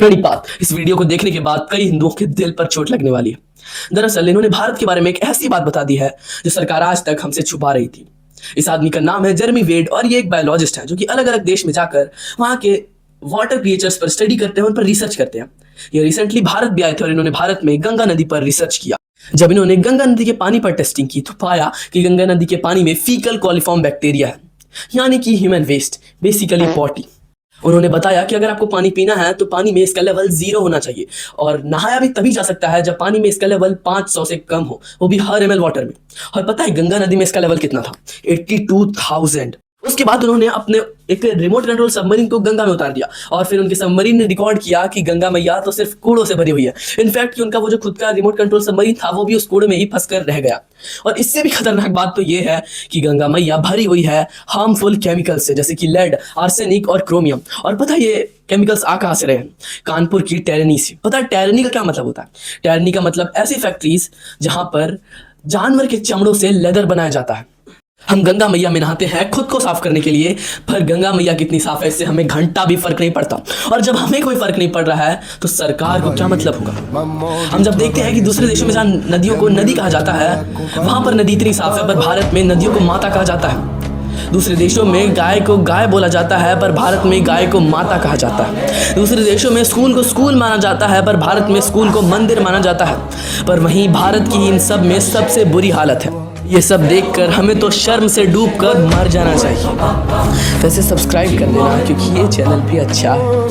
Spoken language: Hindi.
प्रणिपात। इस वीडियो को देखने के बाद कई हिंदुओं के दिल पर चोट लगने वाली है। दरअसल इन्होंने भारत के बारे में एक ऐसी बात बता दी है जो सरकार आज तक हमसे छुपा रही थी। इस आदमी का नाम है जेरेमी वेड और ये एक बायोलॉजिस्ट है जो कि अलग अलग देश में जाकर वहां के वाटर क्रिएचर्स पर स्टडी करते हैं, उन पर रिसर्च करते हैं। ये रिसेंटली भारत भी आए थे और इन्होंने भारत में गंगा नदी पर रिसर्च किया। जब इन्होंने गंगा नदी के पानी पर टेस्टिंग की तो पाया कि गंगा नदी के पानी में फीकल कॉलिफॉर्म बैक्टीरिया है, यानी कि ह्यूमन वेस्ट, बेसिकली पॉटी। उन्होंने बताया कि अगर आपको पानी पीना है तो पानी में इसका लेवल 0 होना चाहिए और नहाया भी तभी जा सकता है जब पानी में इसका लेवल 500 से कम हो, वो भी हर ml वाटर में। और पता है गंगा नदी में इसका लेवल कितना था? 82,000। उसके बाद उन्होंने अपने एक रिमोट कंट्रोल सबमरीन को गंगा में उतार दिया और फिर उनके सबमरीन ने रिकॉर्ड किया कि गंगा मैया तो सिर्फ कूड़ों से भरी हुई है। इनफैक्ट कि उनका वो जो खुद का रिमोट कंट्रोल सबमरीन था वो भी उस कूड़े में ही फंस कर रह गया। और इससे भी खतरनाक बात तो ये है कि गंगा मैया भरी हुई है हार्मफुल केमिकल से, जैसे कि लेड, आर्सेनिक और क्रोमियम। और पता है ये केमिकल्स आ कहां से रहे हैं? कानपुर की टैरनी से। पता है टैरनी का क्या मतलब होता है? टैरनी का मतलब ऐसी फैक्ट्रीज जहां पर जानवर के चमड़ों से लेदर बनाया जाता है। हम गंगा मैया में नहाते हैं खुद को साफ करने के लिए, पर गंगा मैया कितनी साफ है इससे हमें घंटा भी फर्क नहीं पड़ता। और जब हमें कोई फर्क नहीं पड़ रहा है तो सरकार को क्या मतलब होगा? हम जब देखते हैं कि दूसरे देशों में जहाँ नदियों को नदी कहा जाता है वहां पर नदी इतनी साफ है, पर भारत में नदियों को माता कहा जाता है। दूसरे देशों में गाय को गाय बोला जाता है पर भारत में गाय को माता कहा जाता है। दूसरे देशों में स्कूल को स्कूल माना जाता है पर भारत में स्कूल को मंदिर माना जाता है। पर वहीं भारत की इन सब में सबसे बुरी हालत है। ये सब देखकर हमें तो शर्म से डूबकर मर जाना चाहिए। वैसे सब्सक्राइब कर देना क्योंकि ये चैनल भी अच्छा है।